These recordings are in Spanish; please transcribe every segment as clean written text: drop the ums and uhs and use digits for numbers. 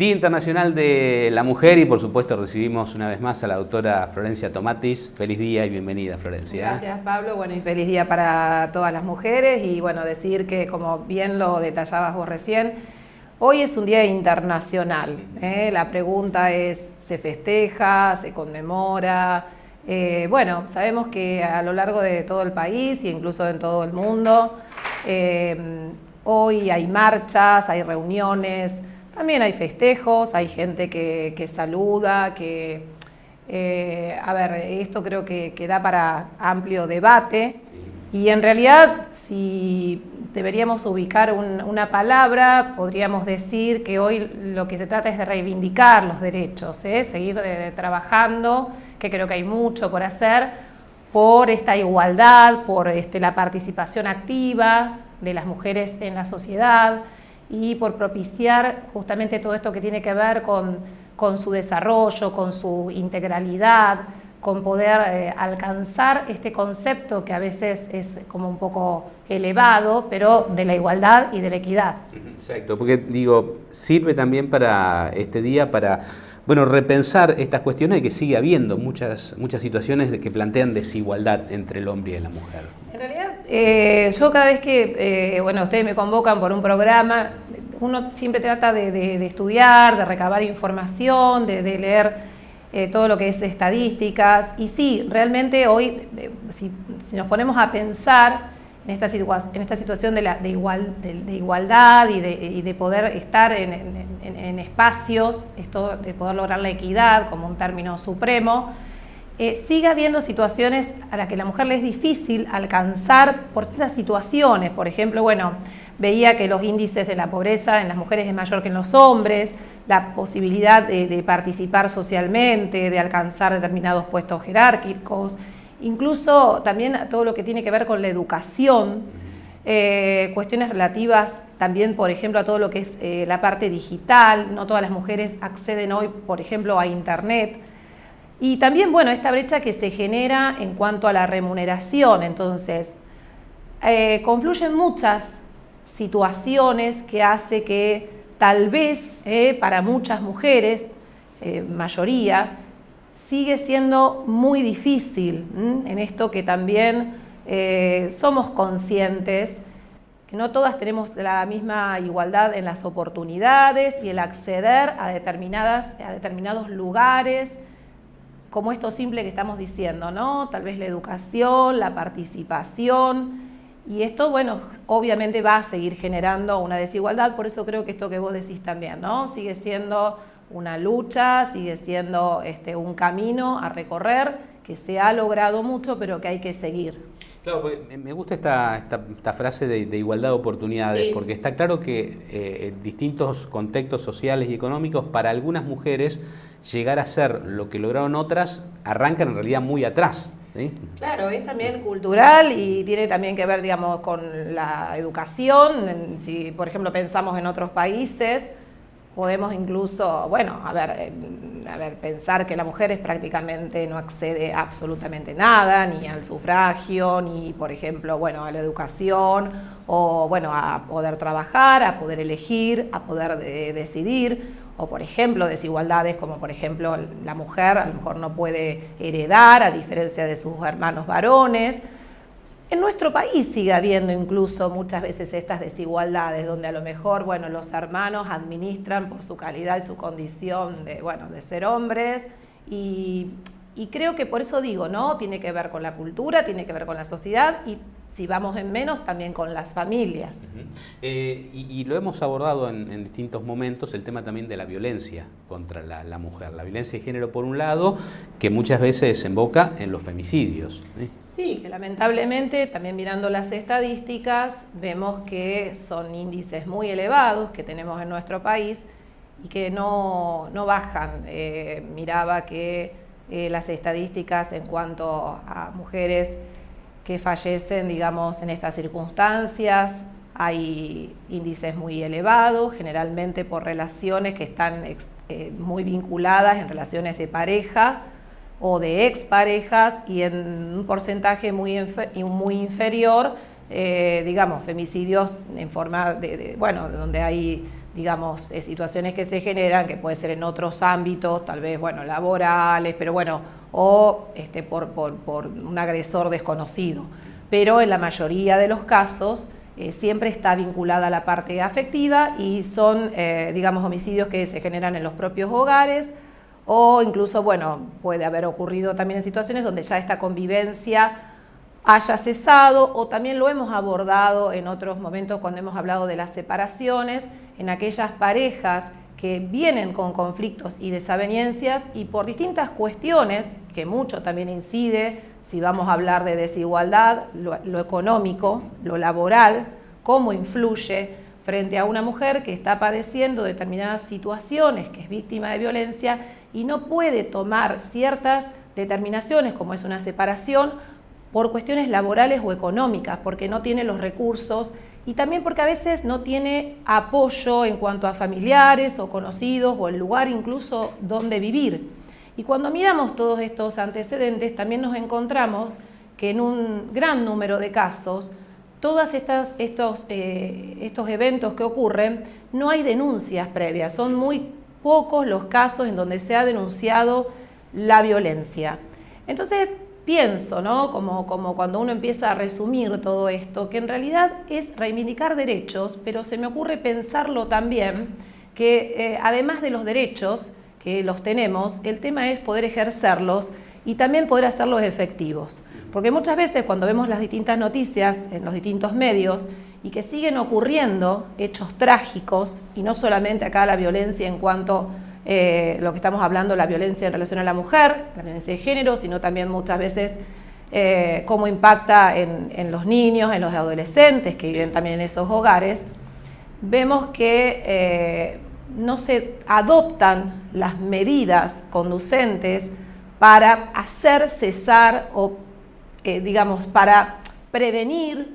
Día Internacional de la Mujer y por supuesto recibimos una vez más a la doctora Florencia Tomatis. Feliz día y bienvenida, Florencia. Gracias, Pablo. Bueno, y feliz día para todas las mujeres y bueno, decir que como bien lo detallabas vos recién, hoy es un día internacional. La pregunta es, ¿se festeja? ¿Se conmemora? Bueno, sabemos que a lo largo de todo el país e incluso en todo el mundo, hoy hay marchas, hay reuniones, también hay festejos, hay gente que saluda, esto creo que da para amplio debate y en realidad si deberíamos ubicar una palabra, podríamos decir que hoy lo que se trata es de reivindicar los derechos, seguir trabajando, que creo que hay mucho por hacer, por esta igualdad, por la participación activa de las mujeres en la sociedad y por propiciar justamente todo esto que tiene que ver con su desarrollo, con su integralidad, con poder alcanzar este concepto que a veces es como un poco elevado, pero de la igualdad y de la equidad. Exacto, porque digo, sirve también para este día para repensar estas cuestiones de que sigue habiendo muchas situaciones que plantean desigualdad entre el hombre y la mujer. En realidad, yo cada vez que ustedes me convocan por un programa, uno siempre trata de estudiar, de recabar información, de leer todo lo que es estadísticas. Y sí, realmente hoy, si nos ponemos a pensar en esta situación de igualdad y de poder estar en espacios, esto de poder lograr la equidad como un término supremo, sigue habiendo situaciones a las que a la mujer le es difícil alcanzar por estas situaciones. Por ejemplo, veía que los índices de la pobreza en las mujeres es mayor que en los hombres, la posibilidad de participar socialmente, de alcanzar determinados puestos jerárquicos, incluso también todo lo que tiene que ver con la educación, cuestiones relativas también, por ejemplo, a todo lo que es la parte digital. No todas las mujeres acceden hoy, por ejemplo, a Internet. Y también, esta brecha que se genera en cuanto a la remuneración. Entonces, confluyen muchas situaciones que hace que tal vez para muchas mujeres, mayoría, sigue siendo muy difícil en esto que también somos conscientes que no todas tenemos la misma igualdad en las oportunidades y el acceder a determinados lugares, como esto simple que estamos diciendo, ¿no? Tal vez la educación, la participación, y esto, obviamente va a seguir generando una desigualdad. Por eso creo que esto que vos decís también, ¿no? Sigue siendo una lucha, sigue siendo un camino a recorrer, que se ha logrado mucho, pero que hay que seguir. Claro, porque me gusta esta frase de igualdad de oportunidades, sí. Porque está claro que en distintos contextos sociales y económicos, para algunas mujeres, llegar a ser lo que lograron otras, arrancan en realidad muy atrás. ¿Sí? Claro, es también cultural y tiene también que ver, digamos, con la educación. Si, por ejemplo, pensamos en otros países, podemos incluso, pensar que la mujer prácticamente no accede a absolutamente nada, ni al sufragio, ni, por ejemplo, a la educación, o, a poder trabajar, a poder elegir, a poder decidir, o, por ejemplo, desigualdades como, por ejemplo, la mujer a lo mejor no puede heredar, a diferencia de sus hermanos varones. En nuestro país sigue habiendo incluso muchas veces estas desigualdades, donde a lo mejor, los hermanos administran por su calidad y su condición de ser hombres, y creo que por eso digo, ¿no? Tiene que ver con la cultura, tiene que ver con la sociedad, y si vamos en menos, también con las familias. Y lo hemos abordado en distintos momentos, el tema también de la violencia contra la mujer. La violencia de género, por un lado, que muchas veces desemboca en los femicidios. Sí, que lamentablemente, también mirando las estadísticas, vemos que son índices muy elevados que tenemos en nuestro país y que no bajan. Miraba que las estadísticas en cuanto a mujeres que fallecen, digamos, en estas circunstancias, hay índices muy elevados, generalmente por relaciones que están muy vinculadas en relaciones de pareja o de exparejas, y en un porcentaje muy inferior, femicidios en forma donde hay digamos, situaciones que se generan, que puede ser en otros ámbitos, tal vez, bueno, laborales, pero bueno, o por un agresor desconocido. Pero en la mayoría de los casos siempre está vinculada a la parte afectiva y son, digamos, homicidios que se generan en los propios hogares o incluso, bueno, puede haber ocurrido también en situaciones donde ya esta convivencia haya cesado, o también lo hemos abordado en otros momentos cuando hemos hablado de las separaciones, en aquellas parejas que vienen con conflictos y desavenencias y por distintas cuestiones, que mucho también incide, si vamos a hablar de desigualdad, lo económico, lo laboral, cómo influye frente a una mujer que está padeciendo determinadas situaciones, que es víctima de violencia y no puede tomar ciertas determinaciones, como es una separación, por cuestiones laborales o económicas, porque no tiene los recursos y también porque a veces no tiene apoyo en cuanto a familiares o conocidos o el lugar incluso donde vivir. Y cuando miramos todos estos antecedentes también nos encontramos que en un gran número de casos todos estos eventos que ocurren no hay denuncias previas, son muy pocos los casos en donde se ha denunciado la violencia. Entonces pienso, ¿no? Como cuando uno empieza a resumir todo esto, que en realidad es reivindicar derechos, pero se me ocurre pensarlo también que además de los derechos que los tenemos, el tema es poder ejercerlos y también poder hacerlos efectivos. Porque muchas veces cuando vemos las distintas noticias en los distintos medios y que siguen ocurriendo hechos trágicos, y no solamente acá la violencia en cuanto lo que estamos hablando, la violencia en relación a la mujer, la violencia de género, sino también muchas veces cómo impacta en los niños, en los adolescentes que viven también en esos hogares, vemos que no se adoptan las medidas conducentes para hacer cesar o, digamos, para prevenir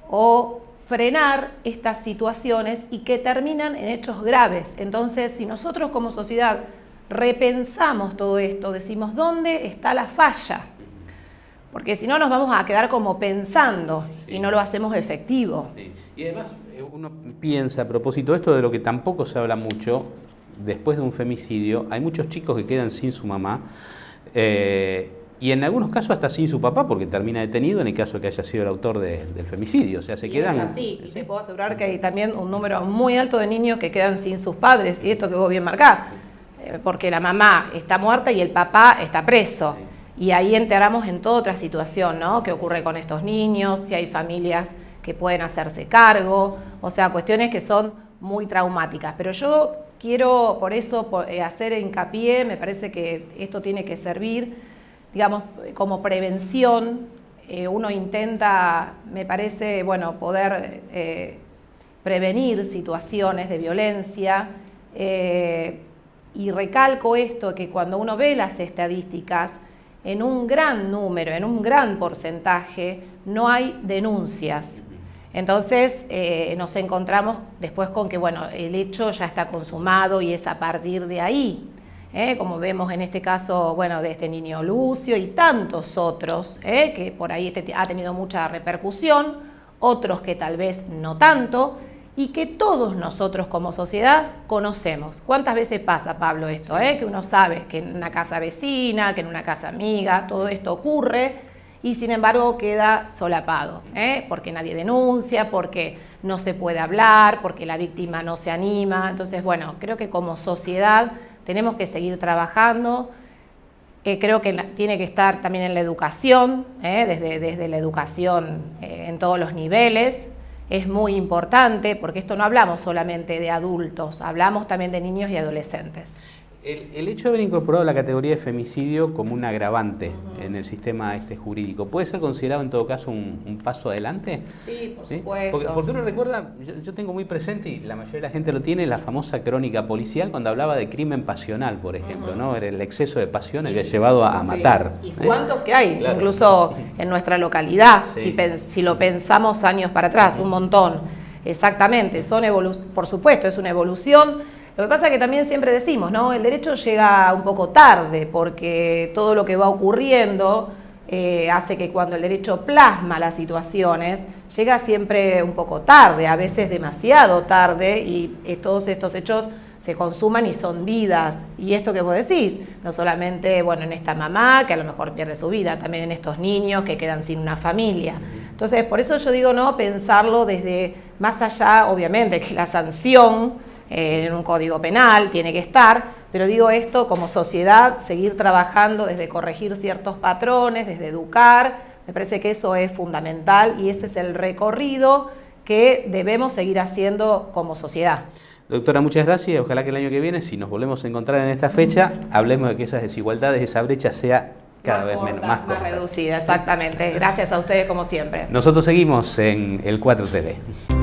o frenar estas situaciones y que terminan en hechos graves. Entonces, si nosotros como sociedad repensamos todo esto, decimos ¿dónde está la falla? Porque si no nos vamos a quedar como pensando y no lo hacemos efectivo. Sí. Y además uno piensa a propósito de esto de lo que tampoco se habla mucho, después de un femicidio, hay muchos chicos que quedan sin su mamá, y en algunos casos hasta sin su papá, porque termina detenido en el caso de que haya sido el autor del femicidio. O sea, se quedan... Es así, y te puedo asegurar que hay también un número muy alto de niños que quedan sin sus padres, y esto que vos bien marcás, porque la mamá está muerta y el papá está preso. Y ahí entramos en toda otra situación, ¿no? ¿Qué ocurre con estos niños? Si hay familias que pueden hacerse cargo, o sea, cuestiones que son muy traumáticas. Pero yo quiero, por eso, hacer hincapié, me parece que esto tiene que servir, digamos, como prevención. Uno intenta, me parece, bueno, poder prevenir situaciones de violencia, y recalco esto, que cuando uno ve las estadísticas, en un gran número, en un gran porcentaje, no hay denuncias. Entonces nos encontramos después con que, bueno, el hecho ya está consumado y es a partir de ahí, como vemos en este caso, bueno, de este niño Lucio y tantos otros, que por ahí ha tenido mucha repercusión, otros que tal vez no tanto, y que todos nosotros como sociedad conocemos. ¿Cuántas veces pasa, Pablo, esto? Que uno sabe que en una casa vecina, que en una casa amiga, todo esto ocurre y sin embargo queda solapado, porque nadie denuncia, porque no se puede hablar, porque la víctima no se anima. Entonces, bueno, creo que como sociedad tenemos que seguir trabajando. Creo que tiene que estar también en la educación, desde la educación en todos los niveles. Es muy importante, porque esto no hablamos solamente de adultos, hablamos también de niños y adolescentes. El hecho de haber incorporado la categoría de femicidio como un agravante en el sistema jurídico, ¿puede ser considerado en todo caso un paso adelante? Sí, por supuesto. Porque uno recuerda, yo tengo muy presente, y la mayoría de la gente lo tiene, la famosa crónica policial cuando hablaba de crimen pasional, por ejemplo, ¿no? Era el exceso de pasión el que ha llevado a matar. ¿Y cuántos que hay? Claro. Incluso en nuestra localidad, sí. Si lo pensamos años para atrás, un montón. Exactamente, por supuesto, es una evolución. Lo que pasa es que también siempre decimos, ¿no? El derecho llega un poco tarde, porque todo lo que va ocurriendo hace que cuando el derecho plasma las situaciones, llega siempre un poco tarde, a veces demasiado tarde, y todos estos hechos se consuman y son vidas. Y esto que vos decís, no solamente, bueno, en esta mamá que a lo mejor pierde su vida, también en estos niños que quedan sin una familia. Entonces, por eso yo digo, no, pensarlo desde más allá, obviamente, que la sanción en un código penal tiene que estar, pero digo esto como sociedad, seguir trabajando desde corregir ciertos patrones, desde educar, me parece que eso es fundamental y ese es el recorrido que debemos seguir haciendo como sociedad. Doctora, muchas gracias. Ojalá que el año que viene, si nos volvemos a encontrar en esta fecha, hablemos de que esas desigualdades, esa brecha sea cada vez menos, más corta. Más reducida, exactamente. Gracias a ustedes como siempre. Nosotros seguimos en el 4TV.